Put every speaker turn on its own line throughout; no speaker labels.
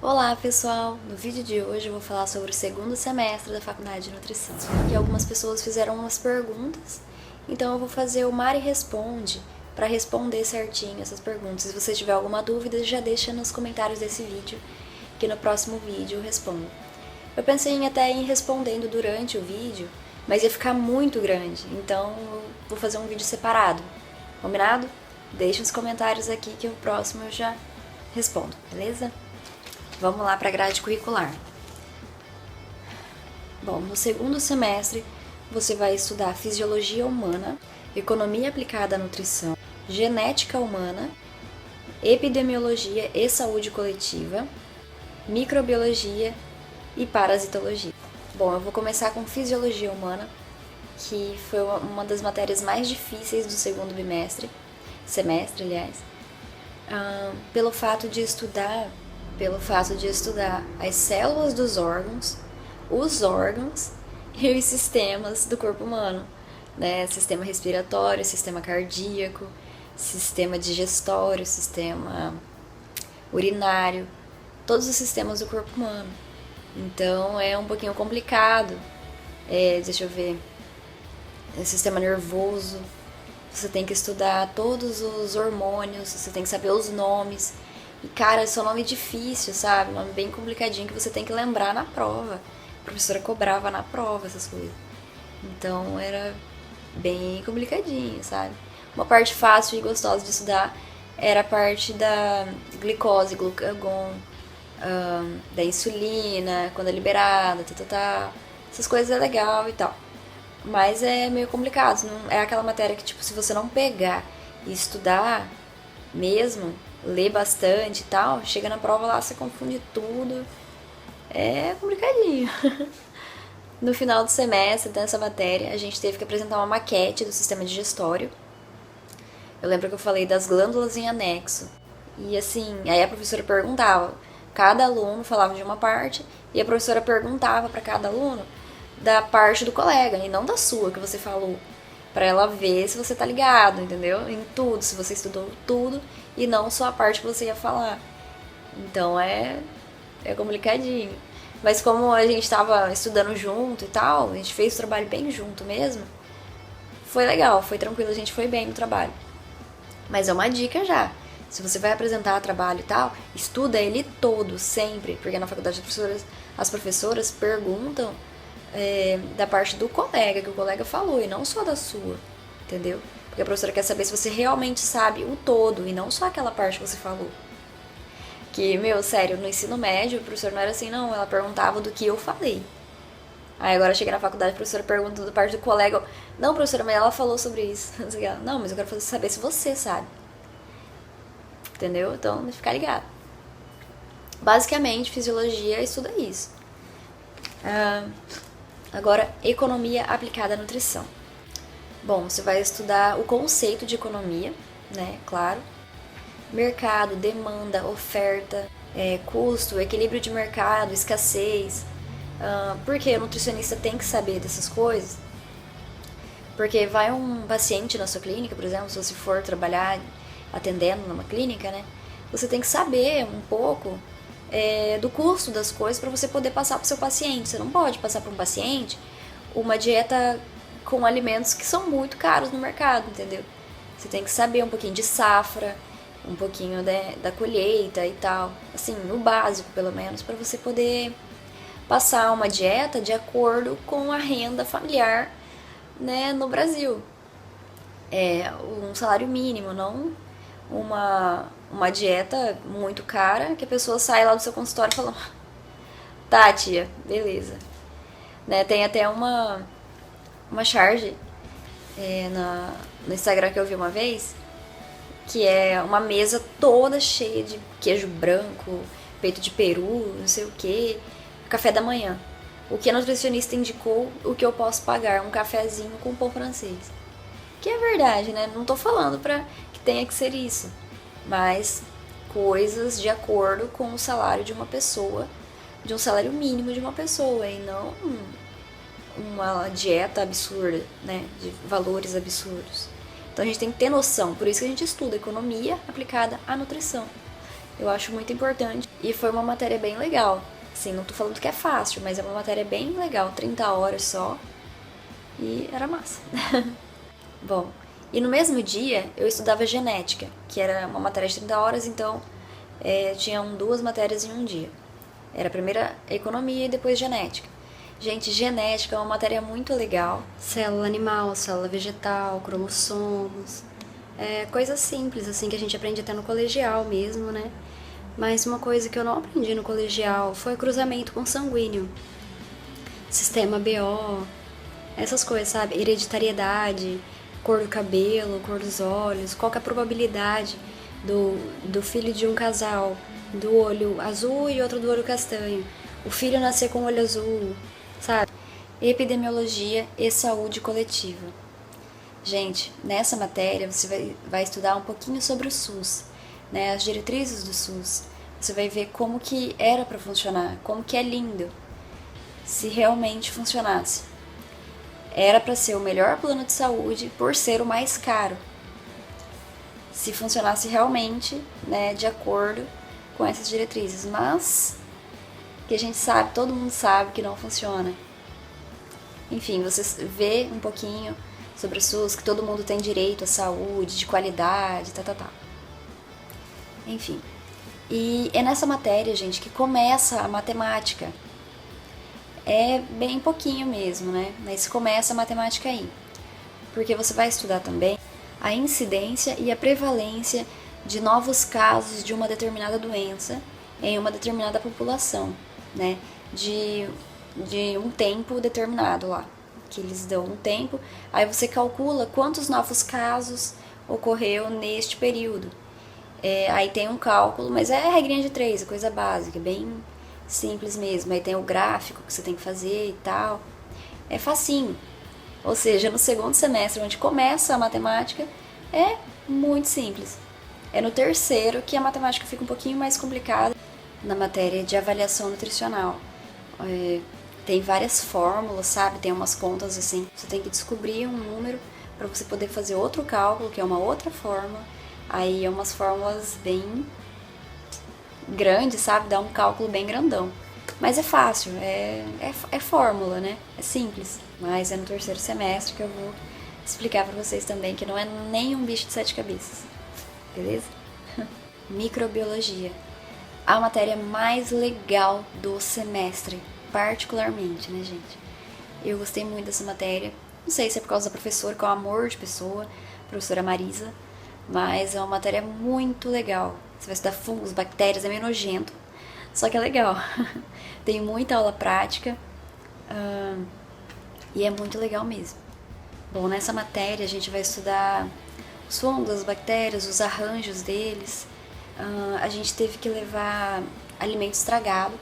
Olá pessoal! No vídeo de hoje eu vou falar sobre o segundo semestre da Faculdade de Nutrição. E algumas pessoas fizeram umas perguntas, então eu vou fazer o Mari Responde para responder certinho essas perguntas. Se você tiver alguma dúvida, já deixa nos comentários desse vídeo, que no próximo vídeo eu respondo. Eu pensei até em respondendo durante o vídeo, mas ia ficar muito grande, então eu vou fazer um vídeo separado. Combinado? Deixa nos comentários aqui que o próximo eu já respondo, beleza? Vamos lá para a grade curricular. Bom, no segundo semestre você vai estudar Fisiologia Humana, Economia Aplicada à Nutrição, Genética Humana, Epidemiologia e Saúde Coletiva, Microbiologia e Parasitologia. Bom, eu vou começar com Fisiologia Humana, que foi uma das matérias mais difíceis do segundo semestre, aliás, pelo fato de estudar as células dos órgãos, os órgãos e os sistemas do corpo humano, né? Sistema respiratório, sistema cardíaco, sistema digestório, sistema urinário, todos os sistemas do corpo humano. Então é um pouquinho complicado. Deixa eu ver. Sistema nervoso. Você tem que estudar todos os hormônios, você tem que saber os nomes. E, cara, é só nome difícil, sabe? Nome bem complicadinho que você tem que lembrar na prova. A professora cobrava na prova essas coisas. Então, era bem complicadinho, sabe? Uma parte fácil e gostosa de estudar era a parte da glicose, glucagon, da insulina, quando é liberada, essas coisas é legal e tal. Mas é meio complicado. Não, é aquela matéria que, tipo, se você não pegar e estudar mesmo, ler bastante e tal, chega na prova lá, você confunde tudo. É complicadinho. No final do semestre, dessa matéria, a gente teve que apresentar uma maquete do sistema digestório. Eu lembro que eu falei das glândulas em anexo. E assim, aí a professora perguntava, cada aluno falava de uma parte, e a professora perguntava para cada aluno da parte do colega, e não da sua que você falou. Pra ela ver se você tá ligado, entendeu? Em tudo, se você estudou tudo e não só a parte que você ia falar. Então é complicadinho. Mas como a gente tava estudando junto e tal, a gente fez o trabalho bem junto mesmo, foi legal, foi tranquilo, a gente foi bem no trabalho. Mas é uma dica já. Se você vai apresentar trabalho e tal, estuda ele todo, sempre. Porque na faculdade as professoras perguntam da parte do colega, que o colega falou, e não só da sua, entendeu? Porque a professora quer saber se você realmente sabe o todo, e não só aquela parte que você falou. Que, meu, sério, no ensino médio, a professora não era assim, não, ela perguntava do que eu falei. Aí agora chega na faculdade, a professora pergunta da parte do colega, não, professora, mas ela falou sobre isso. Não, mas eu quero saber se você sabe. Entendeu? Então, ficar ligado. Basicamente, fisiologia estuda isso. Agora, economia aplicada à nutrição. Bom, você vai estudar o conceito de economia, né, claro. Mercado, demanda, oferta, custo, equilíbrio de mercado, escassez. Porque o nutricionista tem que saber dessas coisas? Porque vai um paciente na sua clínica, por exemplo, se você for trabalhar atendendo numa clínica, né, você tem que saber um pouco do custo das coisas para você poder passar para o seu paciente. Você não pode passar para um paciente uma dieta com alimentos que são muito caros no mercado, entendeu? Você tem que saber um pouquinho de safra, um pouquinho da colheita e tal, assim, o básico pelo menos, para você poder passar uma dieta de acordo com a renda familiar, né, no Brasil. Um salário mínimo, não uma dieta muito cara que a pessoa sai lá do seu consultório e fala, tá, tia, beleza. Né, tem até uma charge no Instagram que eu vi uma vez, que é uma mesa toda cheia de queijo branco, peito de peru, não sei o que, café da manhã. O que a nutricionista indicou, o que eu posso pagar, um cafezinho com pão francês. Que é verdade, né? Não tô falando pra que tenha que ser isso, mas coisas de acordo com o salário de uma pessoa, de um salário mínimo de uma pessoa, e não uma dieta absurda, né? De valores absurdos. Então a gente tem que ter noção, por isso que a gente estuda economia aplicada à nutrição. Eu acho muito importante e foi uma matéria bem legal. Assim, não tô falando que é fácil, mas é uma matéria bem legal, 30 horas só, e era massa. Bom, e no mesmo dia eu estudava genética, que era uma matéria de 30 horas, então tinham 2 matérias em um dia. Era primeiro economia e depois genética. Gente, genética é uma matéria muito legal. Célula animal, célula vegetal, cromossomos. Coisas simples, assim, que a gente aprende até no colegial mesmo, né? Mas uma coisa que eu não aprendi no colegial foi cruzamento consanguíneo. Sistema BO, essas coisas, sabe? Hereditariedade, cor do cabelo, cor dos olhos, qual que é a probabilidade do filho de um casal, do olho azul e outro do olho castanho, o filho nascer com o olho azul, sabe? Epidemiologia e saúde coletiva. Gente, nessa matéria você vai estudar um pouquinho sobre o SUS, né, as diretrizes do SUS. Você vai ver como que era para funcionar, como que é lindo, se realmente funcionasse. Era para ser o melhor plano de saúde por ser o mais caro. Se funcionasse realmente, né, de acordo com essas diretrizes, mas que a gente sabe, todo mundo sabe que não funciona. Enfim, você vê um pouquinho sobre o SUS, que todo mundo tem direito à saúde, de qualidade, tá. Enfim. E é nessa matéria, gente, que começa a matemática. É bem pouquinho mesmo, né? Mas começa a matemática aí. Porque você vai estudar também a incidência e a prevalência de novos casos de uma determinada doença em uma determinada população, né? De um tempo determinado lá. Que eles dão um tempo, aí você calcula quantos novos casos ocorreu neste período. Aí tem um cálculo, mas é regrinha de 3, é coisa básica, bem simples mesmo. Aí tem o gráfico que você tem que fazer e tal. É facinho. Ou seja, no segundo semestre, onde começa a matemática, é muito simples. É no terceiro que a matemática fica um pouquinho mais complicada, na matéria de avaliação nutricional. Tem várias fórmulas, sabe? Tem umas contas assim. Você tem que descobrir um número para você poder fazer outro cálculo, que é uma outra fórmula. Aí é umas fórmulas bem grandes, sabe? Dá um cálculo bem grandão. Mas é fácil, é fórmula, né? É simples. Mas é no terceiro semestre que eu vou explicar para vocês também que não é nem um bicho de 7 cabeças. Beleza? Microbiologia. A matéria mais legal do semestre. Particularmente, né, gente? Eu gostei muito dessa matéria. Não sei se é por causa da professora, que é um amor de pessoa, professora Marisa, mas é uma matéria muito legal. Você vai estudar fungos, bactérias, é meio nojento, só que é legal. Tem muita aula prática e é muito legal mesmo. Bom, nessa matéria a gente vai estudar os fungos, as bactérias, os arranjos deles. A gente teve que levar alimento estragado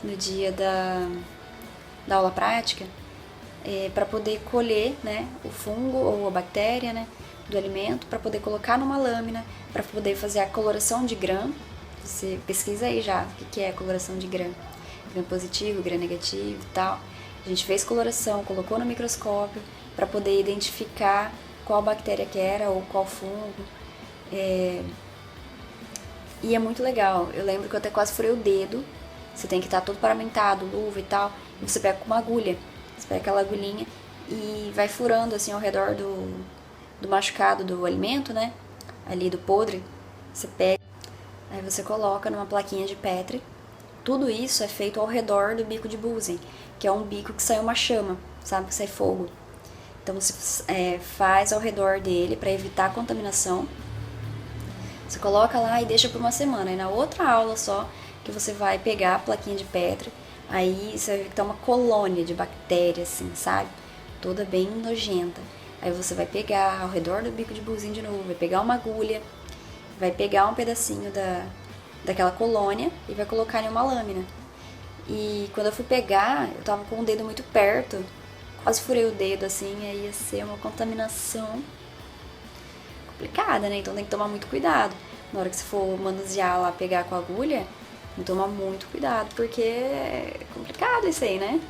no dia da aula prática, para poder colher, né, o fungo ou a bactéria, né, do alimento, para poder colocar numa lâmina, para poder fazer a coloração de Gram. Você pesquisa aí já o que é a coloração de Gram. Gram positivo, Gram negativo e tal. A gente fez coloração, colocou no microscópio para poder identificar qual bactéria que era ou qual fungo. E é muito legal. Eu lembro que eu até quase furei o dedo. Você tem que estar todo paramentado, luva e tal. E você pega com uma agulha. Você pega aquela agulhinha e vai furando assim ao redor do machucado do alimento, né? Ali do podre. Você pega, aí você coloca numa plaquinha de Petri. Tudo isso é feito ao redor do bico de Bunsen, que é um bico que sai uma chama, sabe? Que sai fogo. Então você faz ao redor dele para evitar a contaminação. Você coloca lá e deixa por uma semana. Aí na outra aula só que você vai pegar a plaquinha de Petri, aí você vai ver que tá uma colônia de bactérias, assim, sabe? Toda bem nojenta. Aí você vai pegar ao redor do bico de Bunsen de novo, vai pegar uma agulha, vai pegar um pedacinho daquela colônia e vai colocar em uma lâmina. E quando eu fui pegar, eu tava com o dedo muito perto, quase furei o dedo, assim, aí ia ser uma contaminação complicada, né? Então tem que tomar muito cuidado. Na hora que você for manusear lá, pegar com a agulha, tem que tomar muito cuidado, porque é complicado isso aí, né?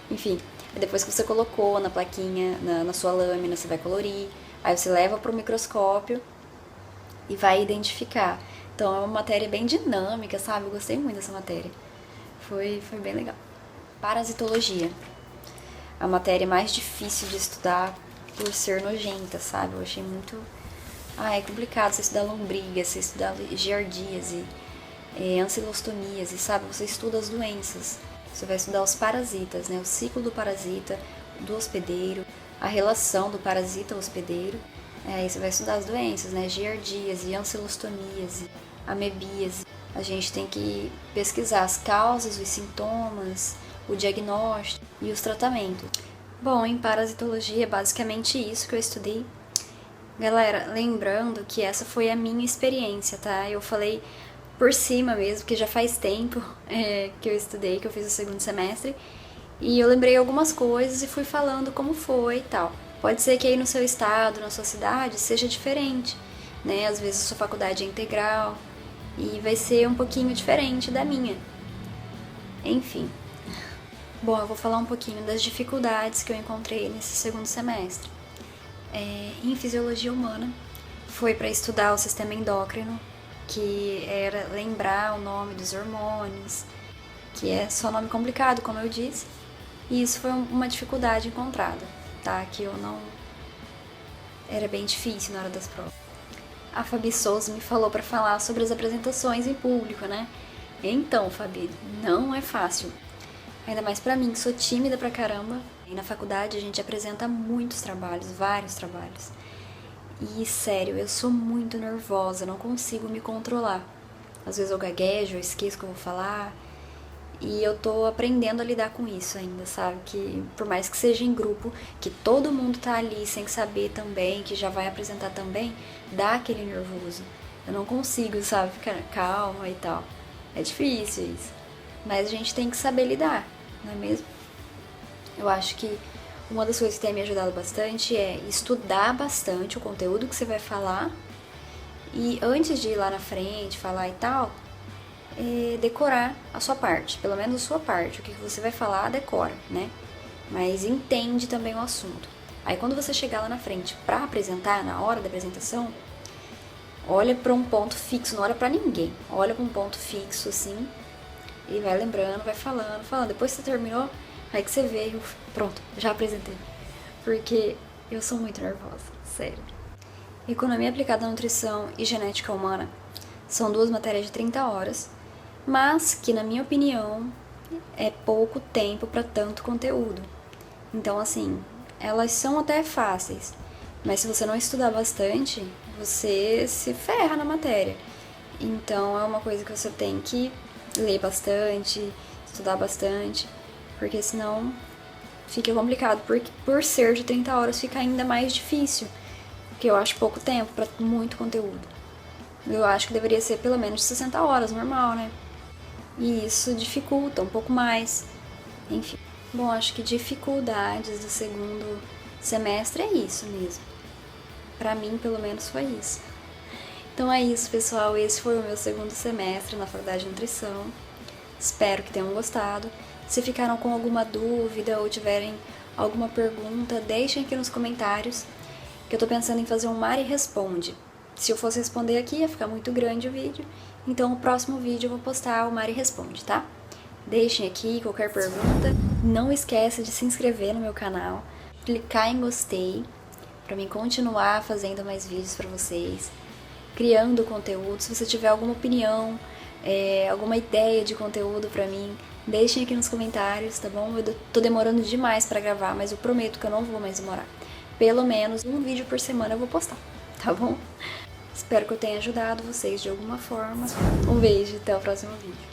Enfim, depois que você colocou na plaquinha, na sua lâmina, você vai colorir, aí você leva pro microscópio e vai identificar Então é uma matéria bem dinâmica, sabe? Eu gostei muito dessa matéria. Foi bem legal. Parasitologia. A matéria mais difícil de estudar por ser nojenta, sabe? Eu achei muito... é complicado você estudar lombriga, você estudar giardíase, ancilostomias, e sabe? Você estuda as doenças. Você vai estudar os parasitas, né? O ciclo do parasita, do hospedeiro, a relação do parasita ao hospedeiro. Aí você vai estudar as doenças, né? Giardíase, ancilostomíase, amebíase. A gente tem que pesquisar as causas, os sintomas, o diagnóstico e os tratamentos. Bom, em parasitologia é basicamente isso que eu estudei. Galera, lembrando que essa foi a minha experiência, tá? Eu falei por cima mesmo, porque já faz tempo que eu estudei, que eu fiz o segundo semestre. E eu lembrei algumas coisas e fui falando como foi e tal. Pode ser que aí no seu estado, na sua cidade, seja diferente, né? Às vezes a sua faculdade é integral e vai ser um pouquinho diferente da minha. Enfim. Bom, eu vou falar um pouquinho das dificuldades que eu encontrei nesse segundo semestre. Em fisiologia humana, foi para estudar o sistema endócrino, que era lembrar o nome dos hormônios, que é só nome complicado, como eu disse. E isso foi uma dificuldade encontrada, tá? Que eu não... Era bem difícil na hora das provas. A Fabi Souza me falou para falar sobre as apresentações em público, né? Então, Fabi, não é fácil. Ainda mais pra mim, que sou tímida pra caramba. E na faculdade a gente apresenta muitos trabalhos, vários trabalhos. E sério, eu sou muito nervosa, não consigo me controlar. Às vezes eu gaguejo, eu esqueço o que eu vou falar. E eu tô aprendendo a lidar com isso ainda, sabe? Que por mais que seja em grupo, que todo mundo tá ali sem saber também, que já vai apresentar também, dá aquele nervoso. Eu não consigo, sabe? Ficar calma e tal. É difícil isso. Mas a gente tem que saber lidar, não é mesmo? Eu acho que uma das coisas que tem me ajudado bastante é estudar bastante o conteúdo que você vai falar. E antes de ir lá na frente, falar e tal, decorar a sua parte, pelo menos a sua parte. O que você vai falar, decora, né? Mas entende também o assunto. Aí quando você chegar lá na frente pra apresentar, na hora da apresentação, olha pra um ponto fixo, não olha pra ninguém. Olha pra um ponto fixo, assim, e vai lembrando, vai falando. Depois que você terminou, aí que você vê, pronto, já apresentei. Porque eu sou muito nervosa, sério. Economia aplicada à nutrição e genética humana são 2 matérias de 30 horas, mas que, na minha opinião, é pouco tempo para tanto conteúdo. Então, assim, elas são até fáceis, mas se você não estudar bastante, você se ferra na matéria. Então, é uma coisa que você tem que ler bastante, estudar bastante, porque senão fica complicado. Por ser de 30 horas fica ainda mais difícil, porque eu acho pouco tempo para muito conteúdo. Eu acho que deveria ser pelo menos 60 horas, normal, né? E isso dificulta um pouco mais. Enfim. Bom, acho que dificuldades do segundo semestre é isso mesmo. Pra mim, pelo menos, foi isso. Então é isso, pessoal. Esse foi o meu segundo semestre na Faculdade de Nutrição. Espero que tenham gostado. Se ficaram com alguma dúvida ou tiverem alguma pergunta, deixem aqui nos comentários, que eu tô pensando em fazer um Mari Responde. Se eu fosse responder aqui, ia ficar muito grande o vídeo. Então, no próximo vídeo eu vou postar o Mari Responde, tá? Deixem aqui qualquer pergunta. Não esqueça de se inscrever no meu canal, clicar em gostei, pra mim continuar fazendo mais vídeos pra vocês, criando conteúdo. Se você tiver alguma opinião, alguma ideia de conteúdo pra mim, deixem aqui nos comentários, tá bom? Eu tô demorando demais pra gravar, mas eu prometo que eu não vou mais demorar. Pelo menos um vídeo por semana eu vou postar, tá bom? Espero que eu tenha ajudado vocês de alguma forma. Um beijo, até o próximo vídeo.